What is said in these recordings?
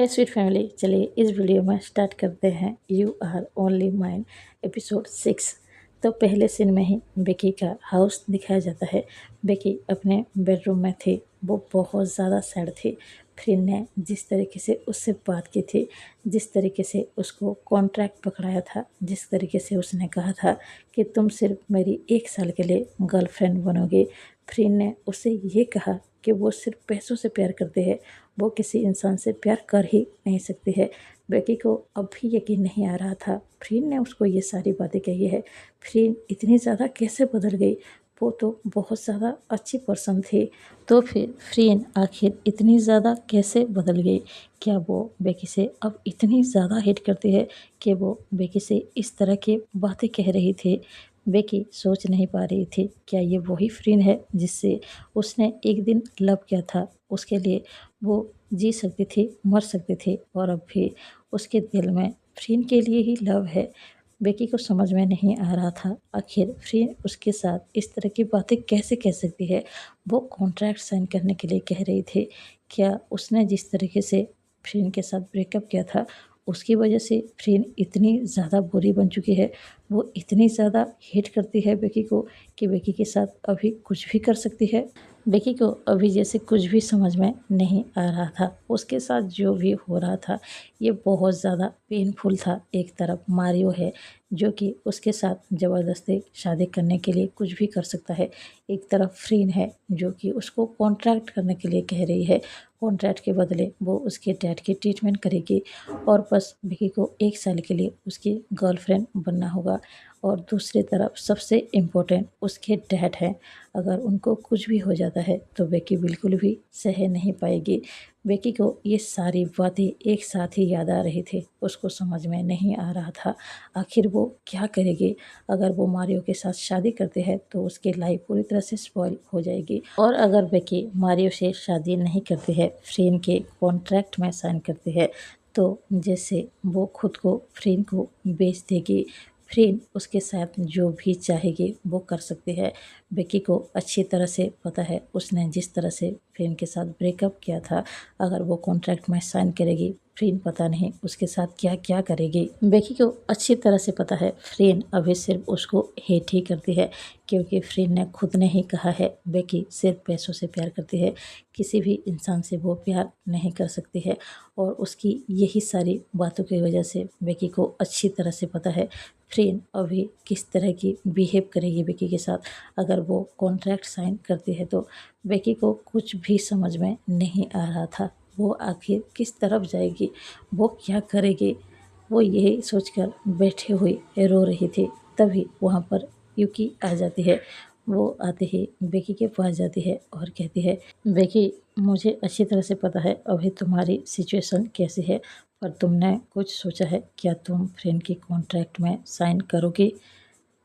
हे sweet family, चलिए इस video में स्टार्ट करते हैं you are only mine episode 6। तो पहले सीन में ही बेकी का हाउस दिखाया जाता है। बेकी अपने बेडरूम में थी, वो बहुत ज़्यादा सैड थी। फ्रिन ने जिस तरीके से उससे बात की थी, जिस तरीके से उसको कॉन्ट्रैक्ट पकड़ाया था, जिस तरीके से उसने कहा था कि तुम सिर्फ मेरी 1 साल के लिए गर्लफ्रेंड बनोगे। फ्रिन ने उससे ये कहा कि वो सिर्फ पैसों से प्यार करते हैं, वो किसी इंसान से प्यार कर ही नहीं सकती है। बेकी को अब भी यकीन नहीं आ रहा था। फ्रीन ने उसको ये सारी बातें कही है। फ्रीन इतनी ज़्यादा कैसे बदल गई? वो तो बहुत ज़्यादा अच्छी पर्सन थी। तो फिर फ्रीन आखिर इतनी ज़्यादा कैसे बदल गई? क्या वो बेकी से अब इतनी ज़्यादा हेट करती है कि वो बेकी से इस तरह की बातें कह रही थी? बेकी सोच नहीं पा रही थी, क्या ये वही फ्रीन है जिससे उसने एक दिन लव किया था? उसके लिए वो जी सकती थी, मर सकती थी, और अब भी उसके दिल में फ्रीन के लिए ही लव है। बेकी को समझ में नहीं आ रहा था, आखिर फ्रीन उसके साथ इस तरह की बातें कैसे कह सकती है। वो कॉन्ट्रैक्ट साइन करने के लिए कह रही थी। क्या उसने जिस तरीके से फ्रीन के साथ ब्रेकअप किया था, उसकी वजह से फ्रीन इतनी ज़्यादा बुरी बन चुकी है, वो इतनी ज़्यादा हेट करती है बेकी को कि बेकी के साथ अभी कुछ भी कर सकती है। बेकी को अभी जैसे कुछ भी समझ में नहीं आ रहा था। उसके साथ जो भी हो रहा था ये बहुत ज़्यादा पेनफुल था। एक तरफ मारियो है जो कि उसके साथ ज़बरदस्ती शादी करने के लिए कुछ भी कर सकता है। एक तरफ फ्रीन है जो कि उसको कॉन्ट्रैक्ट करने के लिए कह रही है। कॉन्ट्रैक्ट के बदले वो उसके डैड की ट्रीटमेंट करेगी और बस बेकी को 1 साल के लिए उसकी गर्लफ्रेंड बनना होगा। और दूसरी तरफ सबसे इम्पोर्टेंट उसके डैड हैं। अगर उनको कुछ भी हो जाता है तो बेकी बिल्कुल भी सह नहीं पाएगी। बेकी को ये सारी बातें एक साथ ही याद आ रही थी। उसको समझ में नहीं आ रहा था आखिर वो क्या करेगी। अगर वो मारियो के साथ शादी करते हैं तो उसकी लाइफ पूरी तरह से स्पॉइल हो जाएगी, और अगर बेकी मारियो से शादी नहीं करती है, फ्रेन के कॉन्ट्रैक्ट में साइन करती है, तो जैसे वो खुद को फ्रेन को बेच देगी। फ्रेन उसके साथ जो भी चाहेगी वो कर सकती है। बेकी को अच्छी तरह से पता है, उसने जिस तरह से फ्रेन के साथ ब्रेकअप किया था, अगर वो कॉन्ट्रैक्ट में साइन करेगी, फ्रेन पता नहीं उसके साथ क्या क्या करेगी। बेकी को अच्छी तरह से पता है फ्रेन अभी सिर्फ उसको हेट ही करती है, क्योंकि फ्रेन ने खुद ने ही कहा है बेकी सिर्फ पैसों से प्यार करती है, किसी भी इंसान से वो प्यार नहीं कर सकती है। और उसकी यही सारी बातों की वजह से बेकी को अच्छी तरह से पता है फ्रेन अभी किस तरह की बिहेव करेगी बेकी के साथ। अगर वो कॉन्ट्रैक्ट साइन करती है तो बेकी को कुछ भी समझ में नहीं आ रहा था, वो आखिर किस तरफ जाएगी, वो क्या करेगी। वो यही सोचकर बैठे हुए रो रही थी। तभी वहाँ पर यूकी आ जाती है। वो आते ही बेकी के पास जाती है और कहती है, बेकी मुझे अच्छी तरह से पता है अभी तुम्हारी सिचुएशन कैसी है, पर तुमने कुछ सोचा है क्या? तुम फ्रेंड की कॉन्ट्रैक्ट में साइन करोगी?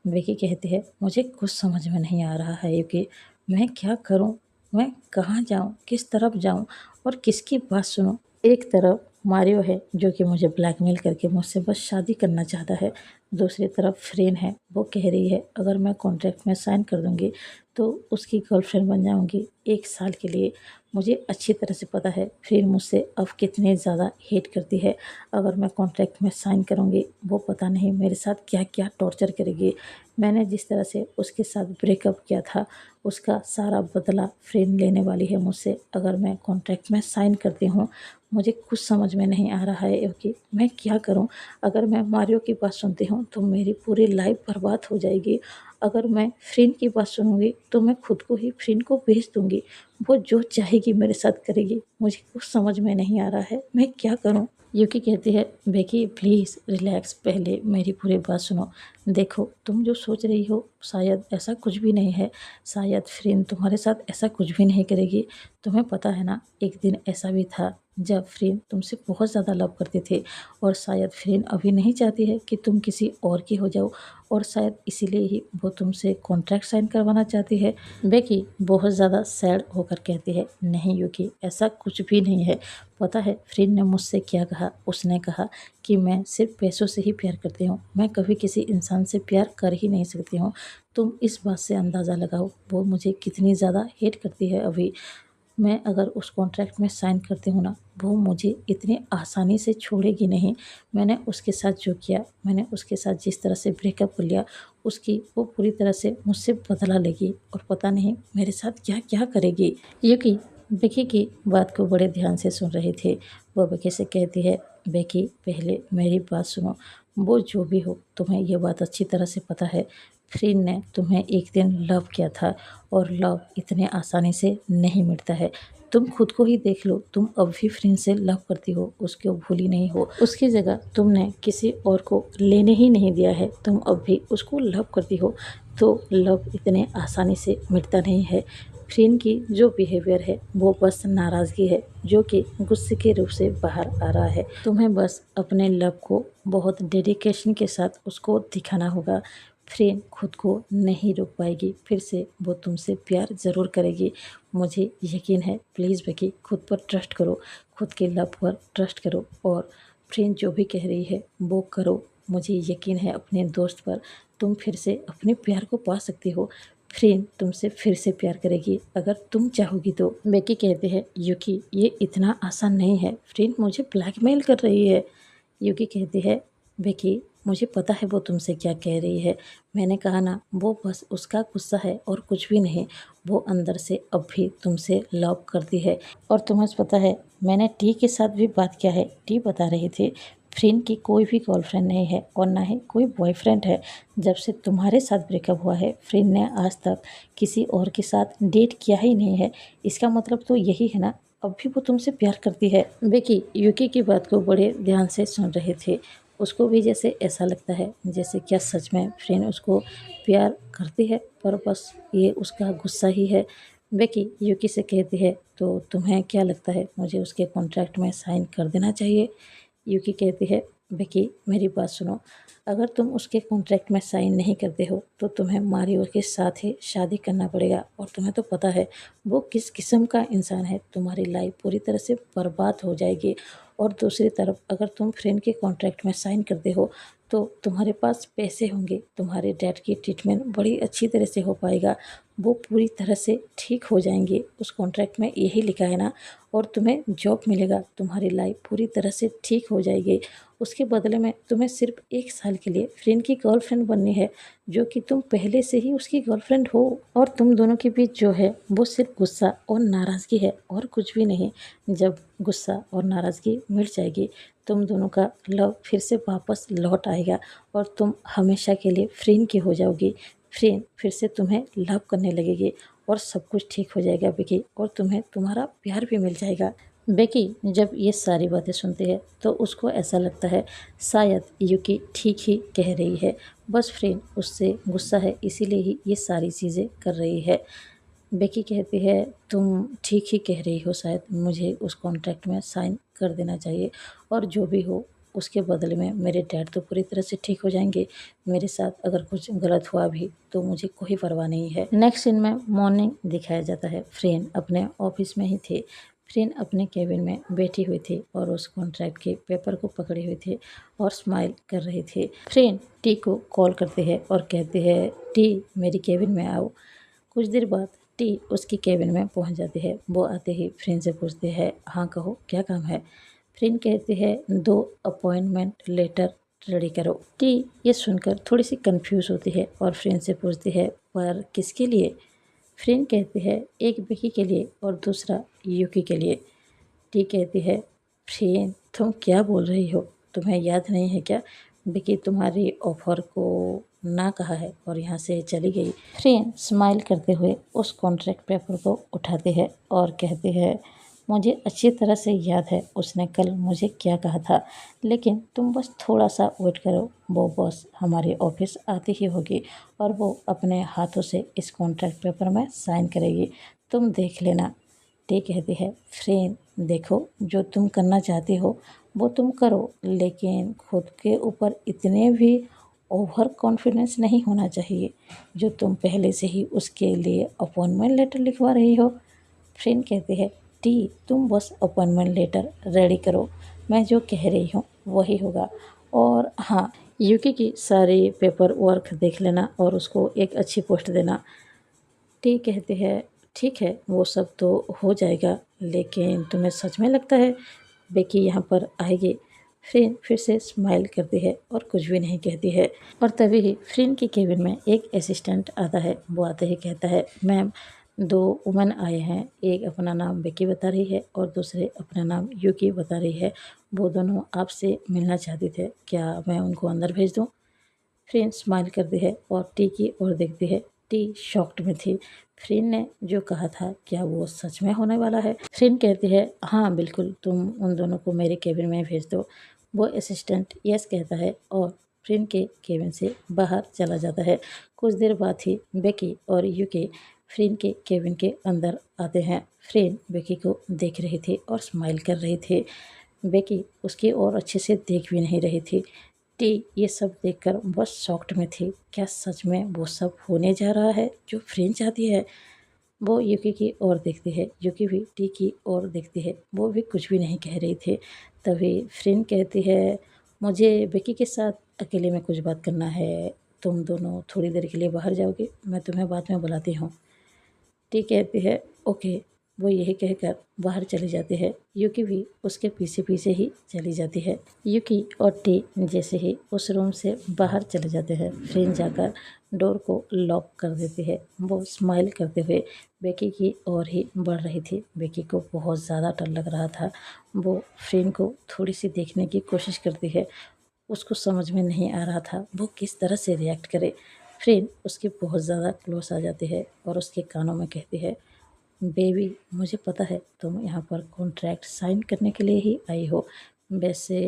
बेकी कहती है, मुझे कुछ समझ में नहीं आ रहा है यूकी, मैं क्या करूं? मैं कहाँ जाऊं? किस तरफ जाऊं? और किसकी बात सुनूं? एक तरफ मारियो है जो कि मुझे ब्लैकमेल करके मुझसे बस शादी करना चाहता है। दूसरी तरफ फ्रेन है, वो कह रही है अगर मैं कॉन्ट्रैक्ट में साइन कर दूंगी तो उसकी गर्लफ्रेंड बन जाऊंगी 1 साल के लिए। मुझे अच्छी तरह से पता है फ्रेन मुझसे अब कितनी ज़्यादा हेट करती है। अगर मैं कॉन्ट्रैक्ट में साइन करूंगी, वो पता नहीं मेरे साथ क्या क्या टॉर्चर करेगी। मैंने जिस तरह से उसके साथ ब्रेकअप किया था, उसका सारा बदला फ्रेंड लेने वाली है मुझसे। अगर मैं कॉन्ट्रैक्ट में साइन करती हूँ, मुझे कुछ समझ में नहीं आ रहा है कि मैं क्या करूँ। अगर मैं मारियो की बात सुनती हूँ तो मेरी पूरी लाइफ बर्बाद हो जाएगी। अगर मैं फ्रेंड की बात सुनूंगी तो मैं खुद को ही फ्रेंड को भेज दूंगी। वो जो चाहेगी मेरे साथ करेगी। मुझे कुछ समझ में नहीं आ रहा है, मैं क्या करूँ। यूकी कहती है, बेकी प्लीज़ रिलैक्स, पहले मेरी पूरी बात सुनो। देखो तुम जो सोच रही हो शायद ऐसा कुछ भी नहीं है। शायद फ्रेंड तुम्हारे साथ ऐसा कुछ भी नहीं करेगी। तुम्हें पता है ना, एक दिन ऐसा भी था जब फ्रेंड तुमसे बहुत ज़्यादा लव करते थे, और शायद फ्रेंड अभी नहीं चाहती है कि तुम किसी और की हो जाओ, और शायद इसीलिए ही वो तुमसे कॉन्ट्रैक्ट साइन करवाना चाहती है। बेकी बहुत ज़्यादा सैड होकर कहती है, नहीं यूकी, ऐसा कुछ भी नहीं है। पता है फ्रेंड ने मुझसे क्या कहा? उसने कहा कि मैं सिर्फ पैसों से ही प्यार करती हूँ, मैं कभी किसी इंसान से प्यार कर ही नहीं सकती हूँ। तुम इस बात से अंदाज़ा लगाओ वो मुझे कितनी ज़्यादा हेट करती है अभी। मैं अगर उस कॉन्ट्रैक्ट में साइन करती हूँ ना, वो मुझे इतनी आसानी से छोड़ेगी नहीं। मैंने उसके साथ जो किया, मैंने उसके साथ जिस तरह से ब्रेकअप कर लिया, उसकी वो पूरी तरह से मुझसे बदला लेगी और पता नहीं मेरे साथ क्या क्या करेगी। युकी बेकी की बात को बड़े ध्यान से सुन रही थी। वो बेकी से कहती है, बेकी पहले मेरी बात सुनो। वो जो भी हो, तुम्हें ये बात अच्छी तरह से पता है, फ्रीन ने तुम्हें एक दिन लव किया था और लव इतने आसानी से नहीं मिटता है। तुम खुद को ही देख लो, तुम अब भी फ्रीन से लव करती हो, उसको भूली नहीं हो। उसकी जगह तुमने किसी और को लेने ही नहीं दिया है, तुम अब भी उसको लव करती हो। तो लव इतने आसानी से मिटता नहीं है। फ्रीन की जो बिहेवियर है वो बस नाराज़गी है, जो कि गुस्से के रूप से बाहर आ रहा है। तुम्हें बस अपने लव को बहुत डेडिकेशन के साथ उसको दिखाना होगा। फ्रेन खुद को नहीं रोक पाएगी, फिर से वो तुमसे प्यार ज़रूर करेगी, मुझे यकीन है। प्लीज़ बेकी, खुद पर ट्रस्ट करो, खुद के लव पर ट्रस्ट करो और फ्रेन जो भी कह रही है वो करो। मुझे यकीन है अपने दोस्त पर, तुम फिर से अपने प्यार को पा सकती हो। फ्रेन तुमसे फिर से प्यार करेगी अगर तुम चाहोगी तो। बेकी कहते हैं, युकी ये इतना आसान नहीं है, फ्रेन मुझे ब्लैकमेल कर रही है। युकी कहती है, बेकी मुझे पता है वो तुमसे क्या कह रही है। मैंने कहा ना, वो बस उसका गुस्सा है और कुछ भी नहीं। वो अंदर से अब भी तुमसे लव करती है। और तुम्हें पता है, मैंने टी के साथ भी बात किया है। टी बता रही थी, फ्रेंड की कोई भी गर्लफ्रेंड नहीं है और ना ही कोई बॉयफ्रेंड है। जब से तुम्हारे साथ ब्रेकअप हुआ है, फ्रेंड ने आज तक किसी और के साथ डेट किया ही नहीं है। इसका मतलब तो यही है ना, अब भी वो तुमसे प्यार करती है। बेकी युकी की बात को बड़े ध्यान से सुन रहे थे। उसको भी जैसे ऐसा लगता है जैसे क्या सच में फ्रेंड उसको प्यार करती है, पर बस ये उसका गुस्सा ही है। बेकी युकी से कहती है, तो तुम्हें क्या लगता है, मुझे उसके कॉन्ट्रैक्ट में साइन कर देना चाहिए? युकी कहती है, बेकी मेरी बात सुनो, अगर तुम उसके कॉन्ट्रैक्ट में साइन नहीं करते हो तो तुम्हें मारियो के साथ ही शादी करना पड़ेगा। और तुम्हें तो पता है वो किस किस्म का इंसान है, तुम्हारी लाइफ पूरी तरह से बर्बाद हो जाएगी। और दूसरी तरफ अगर तुम फ्रेंड के कॉन्ट्रैक्ट में साइन करते हो तो तुम्हारे पास पैसे होंगे, तुम्हारे डैड की ट्रीटमेंट बड़ी अच्छी तरह से हो पाएगा, वो पूरी तरह से ठीक हो जाएंगे। उस कॉन्ट्रैक्ट में यही लिखा है ना, और तुम्हें जॉब मिलेगा, तुम्हारी लाइफ पूरी तरह से ठीक हो जाएगी। उसके बदले में तुम्हें सिर्फ 1 साल के लिए फ्रेंड की गर्लफ्रेंड बननी है, जो कि तुम पहले से ही उसकी गर्लफ्रेंड हो। और तुम दोनों के बीच जो है वो सिर्फ गुस्सा और नाराज़गी है और कुछ भी नहीं। जब गुस्सा और नाराज़गी मिट जाएगी, तुम दोनों का लव फिर से वापस लौट आएगा और तुम हमेशा के लिए फ्रेंड की हो जाओगी। फ्रेंड फिर से तुम्हें लव करने लगेगी और सब कुछ ठीक हो जाएगा बेकी, और तुम्हें तुम्हारा प्यार भी मिल जाएगा। बेकी जब ये सारी बातें सुनती है तो उसको ऐसा लगता है शायद युकी ठीक ही कह रही है, बस फ्रेंड उससे गुस्सा है, इसीलिए ही ये सारी चीज़ें कर रही है। बेकी कहती है, तुम ठीक ही कह रही हो, शायद मुझे उस कॉन्ट्रैक्ट में साइन कर देना चाहिए, और जो भी हो उसके बदले में मेरे डैड तो पूरी तरह से ठीक हो जाएंगे। मेरे साथ अगर कुछ गलत हुआ भी तो मुझे कोई परवाह नहीं है। नेक्स्ट सीन में मॉर्निंग दिखाया जाता है। फ्रेंड अपने ऑफिस में ही थे। फ्रेंड अपने केबिन में बैठी हुई थी और उस कॉन्ट्रैक्ट के पेपर को पकड़े हुए थे और स्माइल कर रही थी। फ्रेंड टी को कॉल करते हैं और कहते हैं, टी मेरी केबिन में आओ। कुछ देर बाद टी उसकी केबिन में पहुंच जाती है। वो आते ही फ्रेंड से पूछते हैं, हाँ कहो क्या काम है? फ्रेंड कहती है, 2 अपॉइंटमेंट लेटर रेडी करो। टी ये सुनकर थोड़ी सी कंफ्यूज होती है और फ्रेंड से पूछती है, पर किसके लिए? फ्रेंड कहती है, एक बेकी के लिए और दूसरा युकी के लिए। टी कहती है, फ्रेंड तुम क्या बोल रही हो, तुम्हें याद नहीं है क्या, बेकी तुम्हारी ऑफर को ना कहा है और यहाँ से चली गई। फ्रेंड स्माइल करते हुए उस कॉन्ट्रैक्ट पेपर को उठाते हैं और कहते हैं, मुझे अच्छी तरह से याद है उसने कल मुझे क्या कहा था, लेकिन तुम बस थोड़ा सा वेट करो, वो बॉस हमारे ऑफिस आती ही होगी और वो अपने हाथों से इस कॉन्ट्रैक्ट पेपर में साइन करेगी, तुम देख लेना। टी कहती है, फ्रेंड देखो जो तुम करना चाहती हो वो तुम करो, लेकिन खुद के ऊपर इतने भी ओवर कॉन्फिडेंस नहीं होना चाहिए जो तुम पहले से ही उसके लिए अपॉइंटमेंट लेटर लिखवा रही हो। फ्रेंड कहते हैं, टी तुम बस अपॉइंटमेंट लेटर रेडी करो, मैं जो कह रही हूँ वही होगा। और हाँ, यूके की सारी पेपर वर्क देख लेना और उसको एक अच्छी पोस्ट देना। टी कहते हैं, ठीक है, वो सब तो हो जाएगा, लेकिन तुम्हें सच में लगता है बेकी यहाँ पर आएगी? फ्रेन फिर से स्माइल करती है और कुछ भी नहीं कहती है। और तभी ही फ्रेन के केबिन में एक असिस्टेंट आता है। वो आते ही कहता है, मैम, 2 वुमन आए हैं। एक अपना नाम बेकी बता रही है और दूसरे अपना नाम यूकी बता रही है। वो दोनों आपसे मिलना चाहते थे, क्या मैं उनको अंदर भेज दूँ? फ्रेन स्माइल करती है और टी की ओर देखती है। टी शॉक्ड में थी। फ्रेन ने जो कहा था, क्या वो सच में होने वाला है? फ्रेन कहती है, हाँ बिल्कुल, तुम उन दोनों को मेरे केबिन में भेज दो। वो असिस्टेंट यस कहता है और फ्रेन के केबिन से बाहर चला जाता है। कुछ देर बाद ही बेकी और यूकी फ्रेन के केबिन के अंदर आते हैं। फ्रेन बेकी को देख रही थी और स्माइल कर रही थी। बेकी उसकी ओर अच्छे से देख भी नहीं रही थी। टी ये सब देखकर बस शॉक्ड में थी। क्या सच में वो सब होने जा रहा है जो फ्रेन चाहती है? वो यूकी की ओर देखती है। यूकी भी टी की ओर देखती है। वो भी कुछ भी नहीं कह रही थी। तभी फ्रेन कहती है, मुझे बेकी के साथ अकेले में कुछ बात करना है। तुम दोनों थोड़ी देर के लिए बाहर जाओगे? मैं तुम्हें बाद में बुलाती हूँ। टी कहती है, ओके। वो यही कहकर बाहर चली जाती है। यूकी भी उसके पीछे पीछे ही चली जाती है। यूकी और टी जैसे ही उस रूम से बाहर चले जाते हैं, फ्रेन जाकर डोर को लॉक कर देती है। वो स्माइल करते हुए बेकी की ओर ही बढ़ रही थी। बेकी को बहुत ज़्यादा डर लग रहा था। वो फ्रेन को थोड़ी सी देखने की कोशिश करती है। उसको समझ में नहीं आ रहा था वो किस तरह से रिएक्ट करे। फ्रेन उसके बहुत ज़्यादा क्लोज आ जाती है और उसके कानों में कहती है, बेबी, मुझे पता है तुम यहाँ पर कॉन्ट्रैक्ट साइन करने के लिए ही आई हो। वैसे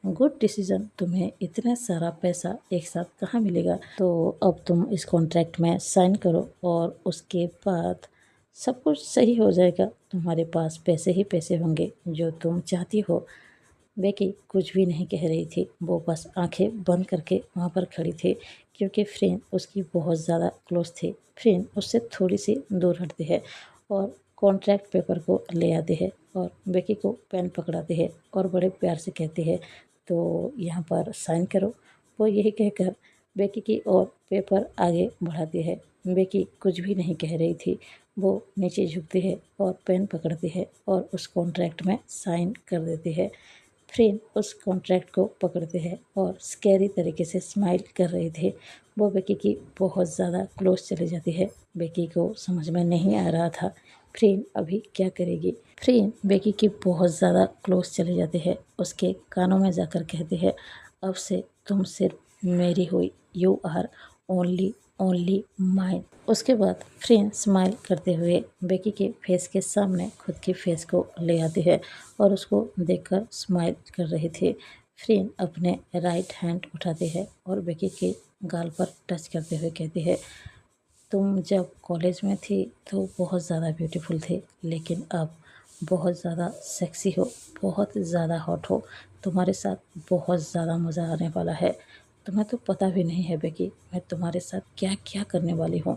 गुड डिसीजन, तुम्हें इतना सारा पैसा एक साथ कहाँ मिलेगा? तो अब तुम इस कॉन्ट्रैक्ट में साइन करो और उसके बाद सब कुछ सही हो जाएगा। तुम्हारे पास पैसे ही पैसे होंगे जो तुम चाहती हो। बेकी कुछ भी नहीं कह रही थी। वो बस आंखें बंद करके वहाँ पर खड़ी थी, क्योंकि फ्रेन उसकी बहुत ज़्यादा क्लोज थी। फ्रेन उससे थोड़ी सी दूर हटती है और कॉन्ट्रैक्ट पेपर को ले आती है और बेकी को पेन पकड़ाती है और बड़े प्यार से कहती है, तो यहाँ पर साइन करो। वो यही कहकर बेकी की ओर पेपर आगे बढ़ाती है। बेकी कुछ भी नहीं कह रही थी। वो नीचे झुकती है और पेन पकड़ती है और उस कॉन्ट्रैक्ट में साइन कर देती है। फ्रेन उस कॉन्ट्रैक्ट को पकड़ते हैं और स्कैरी तरीके से स्माइल कर रहे थे। वो बेकी की बहुत ज़्यादा क्लोज चली जाती है। बेकी को समझ में नहीं आ रहा था फ्रेन अभी क्या करेगी। फ्रेन बेकी की बहुत ज़्यादा क्लोज चली जाती है। उसके कानों में जाकर कहती है, अब से तुम सिर्फ मेरी हुई। You are only only mine. उसके बाद फ्रेन स्माइल करते हुए बेकी के फेस के सामने खुद के फेस को ले आती है और उसको देखकर स्माइल कर रही थी। फ्रेन अपने राइट हैंड उठाती है और बेकी के गाल पर टच करते हुए कहती है, तुम जब कॉलेज में थी तो बहुत ज़्यादा ब्यूटीफुल थे, लेकिन अब बहुत ज़्यादा सेक्सी हो, बहुत ज़्यादा हॉट हो। तुम्हारे साथ बहुत ज़्यादा मज़ा आने वाला है। तुम्हें तो पता भी नहीं है बेकी, मैं तुम्हारे साथ क्या क्या करने वाली हूँ।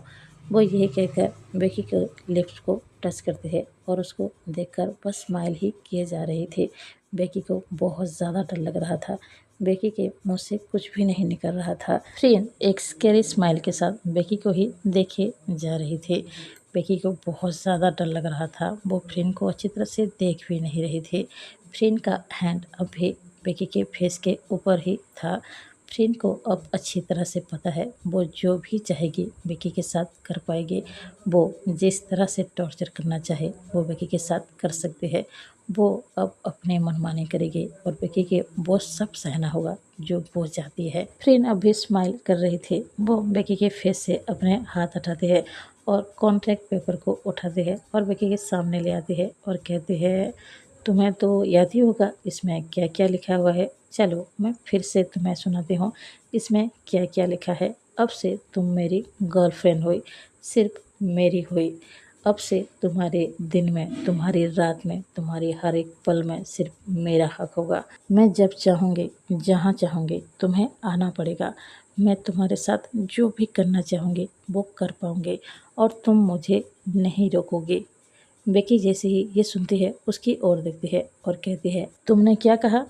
वो यही कहकर बेकी के लिप्स को टच करती है और उसको देखकर बस स्माइल ही किए जा रही थी। बेकी को बहुत ज़्यादा डर लग रहा था। बेकी के मुंह से कुछ भी नहीं निकल रहा था। फ्रेन एक स्कैरी स्माइल के साथ बेकी को ही देखे जा रही थी। बेकी को बहुत ज़्यादा डर लग रहा था। वो फ्रेन को अच्छी तरह से देख भी नहीं रही थी। फ्रेन का हैंड अब भी बेकी के फेस के ऊपर ही था। फ्रेन को अब अच्छी तरह से पता है वो जो भी चाहेगी बेकी के साथ कर पाएगी। वो जिस तरह से टॉर्चर करना चाहे वो बेकी के साथ कर सकती है। वो अब अपने मनमानी करेगी और बेकी के वो सब सहना होगा जो वो चाहती है। फ्रेन अब भी स्माइल कर रही थी। वो बेकी के फेस से अपने हाथ हटाते हैं और कॉन्ट्रैक्ट पेपर को उठाते हैं और बेकी के सामने ले आती है और कहती है, तुम्हें तो याद ही होगा इसमें क्या क्या लिखा हुआ है। चलो मैं फिर से तुम्हें सुनाती हूँ इसमें क्या क्या लिखा है। अब से तुम मेरी गर्लफ्रेंड हुई, सिर्फ मेरी हुई। अब से तुम्हारे दिन में, तुम्हारी रात में, तुम्हारी हर एक पल में सिर्फ मेरा हक होगा। मैं जब चाहूँगी, जहाँ चाहूँगी तुम्हें आना पड़ेगा। मैं तुम्हारे साथ जो भी करना चाहूँगी वो कर पाऊँगी और तुम मुझे नहीं रोकोगे। बेकी जैसे ही ये सुनती है उसकी ओर देखती है और कहती है, तुमने क्या कहा?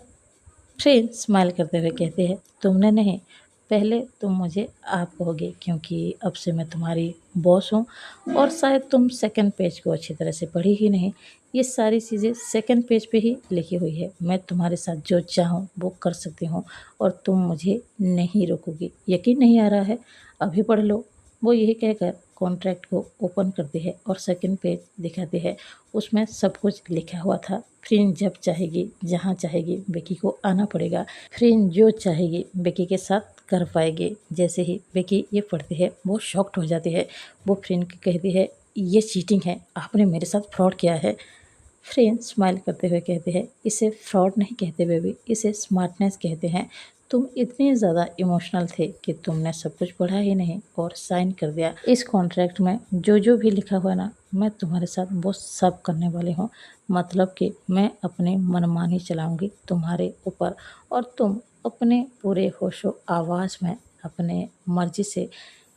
फ्रेन स्माइल करते हुए कहते हैं, तुमने नहीं, पहले तुम मुझे आप कहोगे क्योंकि अब से मैं तुम्हारी बॉस हूँ, और शायद तुम सेकंड पेज को अच्छी तरह से पढ़ी ही नहीं। ये सारी चीज़ें सेकंड पेज पे ही लिखी हुई है। मैं तुम्हारे साथ जो चाहूँ वो कर सकती हूँ और तुम मुझे नहीं रोकोगी। यकीन नहीं आ रहा है? अभी पढ़ लो। वो यही कहकर कॉन्ट्रैक्ट को ओपन करती है और सेकंड पेज दिखाती है। उसमें सब कुछ लिखा हुआ था। फ्रीन जब चाहेगी, जहाँ चाहेगी बेकी को आना पड़ेगा। फ्रीन जो चाहेगी बेकी के साथ कर पाएगी। जैसे ही बेकी ये पढ़ती है वो शॉक्ड हो जाती है। वो फ्रीन को कहती है, ये चीटिंग है, आपने मेरे साथ फ्रॉड किया है। फ्रेंड स्माइल करते हुए कहते हैं, इसे फ्रॉड नहीं कहते बेबी, इसे स्मार्टनेस कहते हैं। तुम इतने ज़्यादा इमोशनल थे कि तुमने सब कुछ पढ़ा ही नहीं और साइन कर दिया। इस कॉन्ट्रैक्ट में जो जो भी लिखा हुआ ना, मैं तुम्हारे साथ वो सब करने वाली हूँ। मतलब कि मैं अपने मनमानी चलाऊंगी तुम्हारे ऊपर, और तुम अपने पूरे होशो आवाज़ में अपने मर्जी से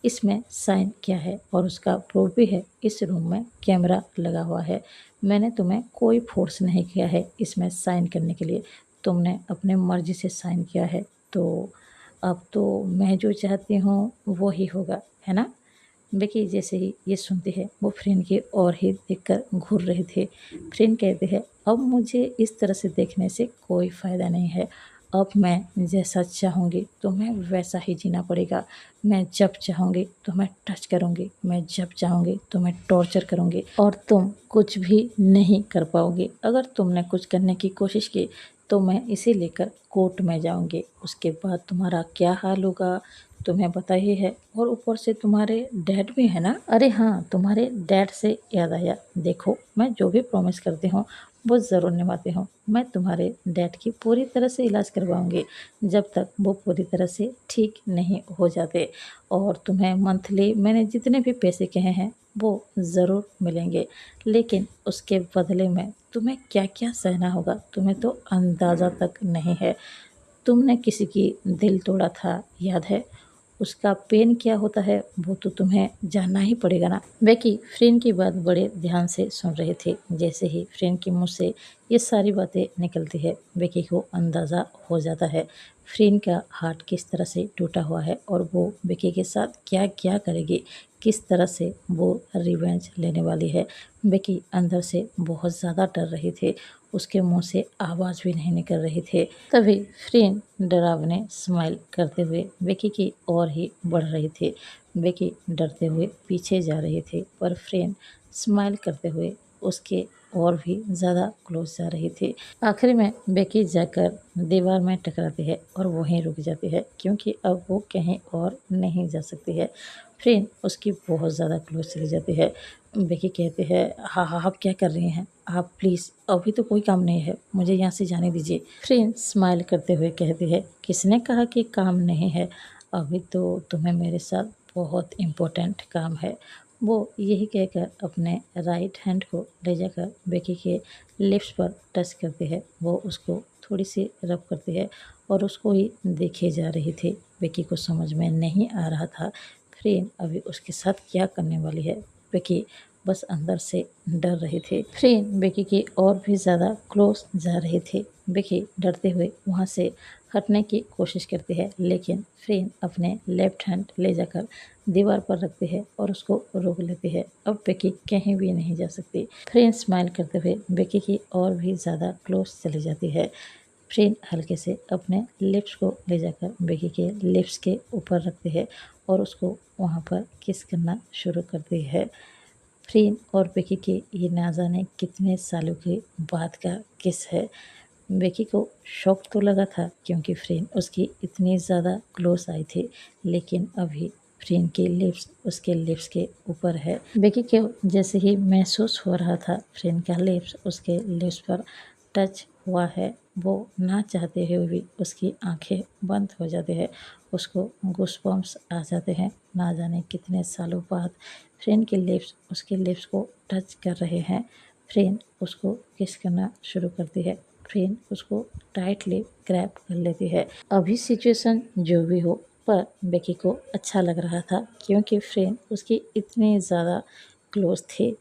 इसमें साइन किया है, और उसका प्रूफ भी है। इस रूम में कैमरा लगा हुआ है। मैंने तुम्हें कोई फोर्स नहीं किया है इसमें साइन करने के लिए। तुमने अपने मर्जी से साइन किया है, तो अब तो मैं जो चाहती हूँ वो ही होगा, है ना? बेकी जैसे ही ये सुनती है वो फ्रेंड की ओर ही देखकर घूर रही थी। फ्रेंड कहते हैं, अब मुझे इस तरह से देखने से कोई फ़ायदा नहीं है। अब मैं जैसा चाहूँगी तुम्हें वैसा ही जीना पड़ेगा। मैं जब चाहूँगी तुम्हें टच करूँगी, मैं जब चाहूँगी तुम्हें टॉर्चर करूँगी, और तुम कुछ भी नहीं कर पाओगे। अगर तुमने कुछ करने की कोशिश की तो मैं इसे लेकर कोर्ट में जाऊँगी। उसके बाद तुम्हारा क्या हाल होगा तुम्हें पता ही है। और ऊपर से तुम्हारे डैड भी है ना? अरे हाँ, तुम्हारे डैड से याद आया, देखो मैं जो भी प्रॉमिस करती हूँ वो ज़रूर निभाती हूँ। मैं तुम्हारे डैड की पूरी तरह से इलाज करवाऊंगी जब तक वो पूरी तरह से ठीक नहीं हो जाते। और तुम्हें मंथली मैंने जितने भी पैसे कहे हैं वो ज़रूर मिलेंगे, लेकिन उसके बदले में तुम्हें क्या क्या सहना होगा तुम्हें तो अंदाज़ा तक नहीं है। तुमने किसी की दिल तोड़ा था, याद है? उसका पेन क्या होता है वो तो तुम्हें जानना ही पड़ेगा ना। बेकी फ्रेंड की बात बड़े ध्यान से सुन रहे थे। जैसे ही फ्रेंड के मुंह से ये सारी बातें निकलती है, बेकी को अंदाज़ा हो जाता है फ्रेंड का हार्ट किस तरह से टूटा हुआ है, और वो बेकी के साथ क्या क्या करेगी, किस तरह से वो रिवेंज लेने वाली है। बेकी अंदर से बहुत ज़्यादा डर रही थी। उसके मुंह से आवाज़ भी नहीं निकल रही थी। तभी फ्रेंड डरावने स्माइल करते हुए बेकी की ओर ही बढ़ रही थी। बेकी डरते हुए पीछे जा रही थी, पर फ्रेंड स्माइल करते हुए उसके और भी ज़्यादा क्लोज जा रही थी। आखिर में बेकी जाकर दीवार में टकराती है और वहीं रुक जाती है, क्योंकि अब वो कहीं और नहीं जा सकती है। फ्रेंड उसकी बहुत ज़्यादा क्लोज चली जाती है। बेकी कहते हैं, हाँ हाँ, आप क्या कर रही हैं? आप प्लीज़, अभी तो कोई काम नहीं है, मुझे यहाँ से जाने दीजिए। फ्रेंड स्माइल करते हुए कहती है, किसने कहा कि काम नहीं है? अभी तो तुम्हें मेरे साथ बहुत इम्पोर्टेंट काम है। वो यही कहकर अपने राइट हैंड को ले जाकर बेकी के लिप्स पर टच करती है। वो उसको थोड़ी सी रब करती है और उसको ही देखे जा रही थी। बेकी को समझ में नहीं आ रहा था फ्रेंड अभी उसके साथ क्या करने वाली है। बेकी बस अंदर से डर रही थी। फ्रेंड बेकी की और भी ज़्यादा क्लोज जा रही थी। बेकी डरते हुए वहाँ से हटने की कोशिश करती है, लेकिन फ्रेंड अपने लेफ्ट हैंड ले जाकर दीवार पर रखती है और उसको रोक लेती है। अब बेकी कहीं भी नहीं जा सकती। फ्रेंड स्माइल करते हुए बेकी की और भी ज़्यादा क्लोज चली जाती है। फ्रेंड हल्के से अपने लिप्स को ले जाकर बेकी के लिप्स के ऊपर रखती है और उसको वहाँ पर किस करना शुरू करती है। फ्रेंड और बेकी के ये ना जाने कितने सालों के बाद का किस है। बेकी को शौक तो लगा था क्योंकि फ्रेंड उसकी इतनी ज़्यादा क्लोज आई थी, लेकिन अभी फ्रेंड के लिप्स उसके लिप्स के ऊपर है। बेकी को जैसे ही महसूस हो रहा था फ्रेंड का लिप्स उसके लिप्स पर टच हुआ है, वो ना चाहते हुए भी उसकी आंखें बंद हो जाती है। उसको गूज़बम्प्स आ जाते हैं। ना जाने कितने सालों बाद फ्रेंड के लिप्स उसके लिप्स को टच कर रहे हैं। फ्रेंड उसको किस करना शुरू करती है। फ्रेंड उसको टाइटली ग्रैब कर लेती है। अभी सिचुएशन जो भी हो, पर बेकी को अच्छा लग रहा था क्योंकि फ्रेंड उसकी इतनी ज़्यादा क्लोज थी।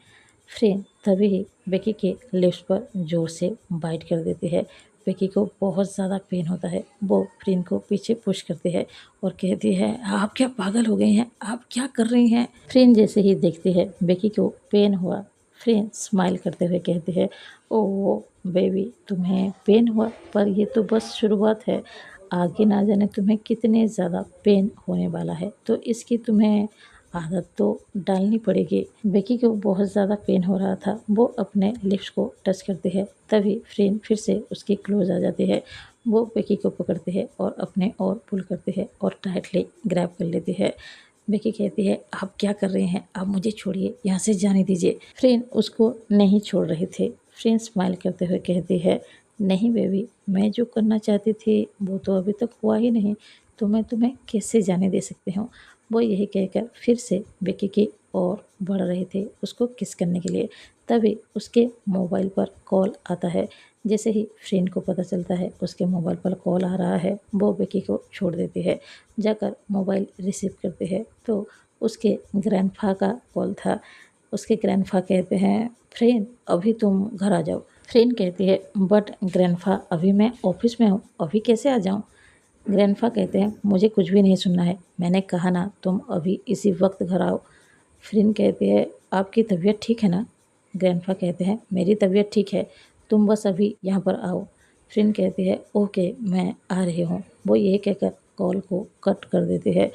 फ्रेंड तभी बेकी के लिप्स पर जोर से बाइट कर देती है। बेकी को बहुत ज़्यादा पेन होता है। वो फ्रीन को पीछे पुश करती है और कहती है, आप क्या पागल हो गई हैं, आप क्या कर रही हैं। फ्रीन जैसे ही देखती है बेकी को पेन हुआ, फ्रीन स्माइल करते हुए कहती है, ओह बेबी तुम्हें पेन हुआ, पर ये तो बस शुरुआत है, आगे ना जाने तुम्हें कितने ज़्यादा पेन होने वाला है, तो इसकी तुम्हें आदत तो डालनी पड़ेगी। बेकी को बहुत ज़्यादा पेन हो रहा था, वो अपने लिप्स को टच करती है, तभी फ्रेंड फिर से उसके क्लोज आ जाती है। वो बेकी को पकड़ती है और अपने और पुल करती है और टाइटली ग्रैब कर लेती है। बेकी कहती है, आप क्या कर रहे हैं, आप मुझे छोड़िए, यहाँ से जाने दीजिए। फ्रेंड उसको नहीं छोड़ रहे थे। फ्रेंड स्माइल करते हुए कहती है, नहीं बेबी, मैं जो करना चाहती थी वो तो अभी तक हुआ ही नहीं, तो मैं तुम्हें कैसे जाने दे सकती हूँ। वो यही कहकर फिर से बेकी की ओर बढ़ रहे थे उसको किस करने के लिए, तभी उसके मोबाइल पर कॉल आता है। जैसे ही फ्रेंड को पता चलता है उसके मोबाइल पर कॉल आ रहा है, वो बेकी को छोड़ देती है। जाकर मोबाइल रिसीव करते हैं तो उसके ग्रैंडफा का कॉल था। उसके ग्रैंडफा कहते हैं, फ्रेंड अभी तुम घर आ जाओ। फ्रेंड कहती है, बट ग्रैंडफा अभी मैं ऑफिस में हूँ, अभी कैसे आ जाऊँ। ग्रैंडफा कहते हैं, मुझे कुछ भी नहीं सुनना है, मैंने कहा ना तुम अभी इसी वक्त घर आओ। फ्रेंड कहती है, आपकी तबीयत ठीक है ना। ग्रैंडफा कहते हैं, मेरी तबीयत ठीक है, तुम बस अभी यहाँ पर आओ। फ्रेंड कहती है, ओके मैं आ रही हूँ। वो ये कहकर कॉल को कट कर देती है।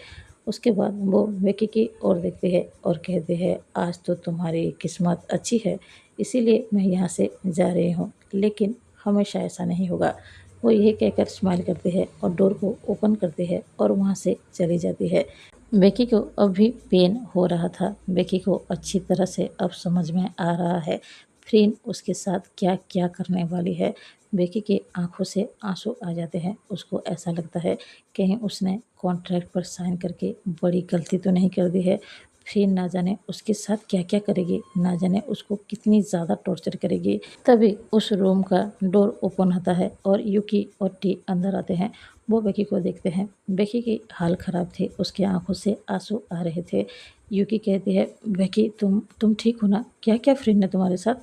उसके बाद वो बेकी की ओर देखती है और कहती है, आज तो तुम्हारी किस्मत अच्छी है, इसीलिए मैं यहाँ से जा रही हूँ, लेकिन हमेशा ऐसा नहीं होगा। वो यही कहकर स्माइल करती है और डोर को ओपन करती है और वहाँ से चली जाती है। बेकी को अब भी पेन हो रहा था। बेकी को अच्छी तरह से अब समझ में आ रहा है फ्रीन उसके साथ क्या क्या करने वाली है। बेकी की आंखों से आंसू आ जाते हैं। उसको ऐसा लगता है कहीं उसने कॉन्ट्रैक्ट पर साइन करके बड़ी गलती तो नहीं कर दी है। फिर ना जाने उसके साथ क्या क्या करेगी, ना जाने उसको कितनी ज़्यादा टॉर्चर करेगी। तभी उस रूम का डोर ओपन होता है और यूकी और टी अंदर आते हैं। वो बेकी को देखते हैं। बेकी की हाल ख़राब थी, उसकी आंखों से आंसू आ रहे थे। यूकी कहती है, बेकी तुम ठीक हो ना, क्या क्या फ्रेंड ने तुम्हारे साथ।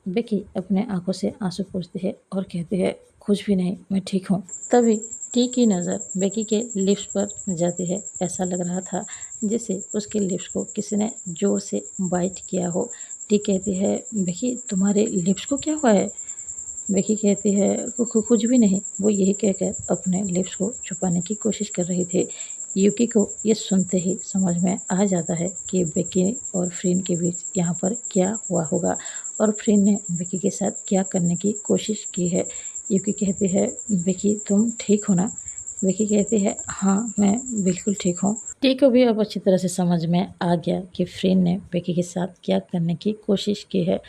बेकी अपने आंखों से आंसू पोंछती है और कहती है, कुछ भी नहीं, मैं ठीक हूँ। तभी टी की नज़र बेकी के लिप्स पर जाती है। ऐसा लग रहा था जैसे उसके लिप्स को किसी ने ज़ोर से बाइट किया हो। टी कहती है, बेकी तुम्हारे लिप्स को क्या हुआ है। बेकी कहती है, कुछ भी नहीं। वो यही कहकर अपने लिप्स को छुपाने की कोशिश कर रही थी। यूकी को ये सुनते ही समझ में आ जाता है कि बेकी और फ्रीन के बीच यहाँ पर क्या हुआ होगा और फ्रीन ने बेकी के साथ क्या करने की कोशिश की है। यूकी कहती है, बेकी तुम ठीक हो ना। बेकी कहती है, हाँ मैं बिल्कुल ठीक हूँ। टी को भी अब अच्छी तरह से समझ में आ गया कि फ्रीन ने बेकी के साथ क्या करने की कोशिश की है।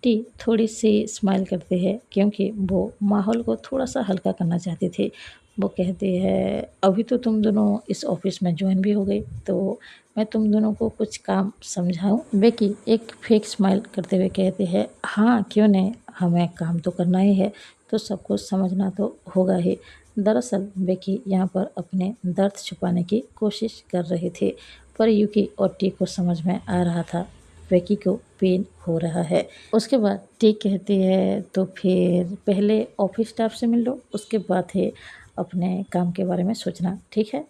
टी थोड़ी सी स्माइल करती है क्योंकि वो माहौल को थोड़ा सा हल्का करना चाहती थी। वो कहती है, अभी तो तुम दोनों इस ऑफिस में ज्वाइन भी हो गई, तो मैं तुम दोनों को कुछ काम समझाऊं। बेकी एक फेक स्माइल करते हुए कहती है, हाँ क्यों नहीं, हमें काम तो करना ही है, तो सब कुछ समझना तो होगा ही। दरअसल बेकी यहाँ पर अपने दर्द छुपाने की कोशिश कर रही थी, पर यूकी और टी को समझ में आ रहा था बेकी को पेन हो रहा है। उसके बाद टी कहती है, तो फिर पहले ऑफिस स्टाफ से मिल लो, उसके बाद है अपने काम के बारे में सोचना, ठीक है।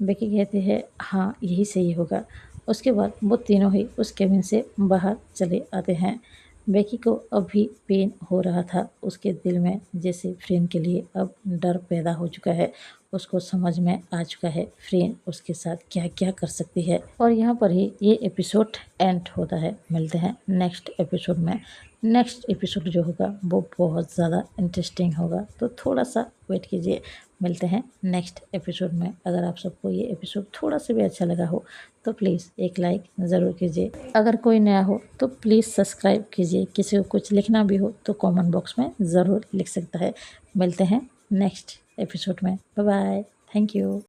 बेकी कहती है, हाँ यही सही होगा। उसके बाद वो तीनों ही उस केबिन से बाहर चले आते हैं। बेकी को अब भी पेन हो रहा था। उसके दिल में जैसे फ्रेंड के लिए अब डर पैदा हो चुका है। उसको समझ में आ चुका है फ्रेंड उसके साथ क्या क्या कर सकती है। और यहाँ पर ही ये एपिसोड एंड होता है। मिलते हैं नेक्स्ट एपिसोड में। नेक्स्ट एपिसोड जो होगा वो बहुत ज़्यादा इंटरेस्टिंग होगा, तो थोड़ा सा वेट कीजिए। मिलते हैं नेक्स्ट एपिसोड में। अगर आप सबको ये एपिसोड थोड़ा सा भी अच्छा लगा हो तो प्लीज़ एक लाइक ज़रूर कीजिए। अगर कोई नया हो तो प्लीज़ सब्सक्राइब कीजिए। किसी को कुछ लिखना भी हो तो कमेंट बॉक्स में ज़रूर लिख सकता है। मिलते हैं नेक्स्ट एपिसोड में। Bye bye, thank you.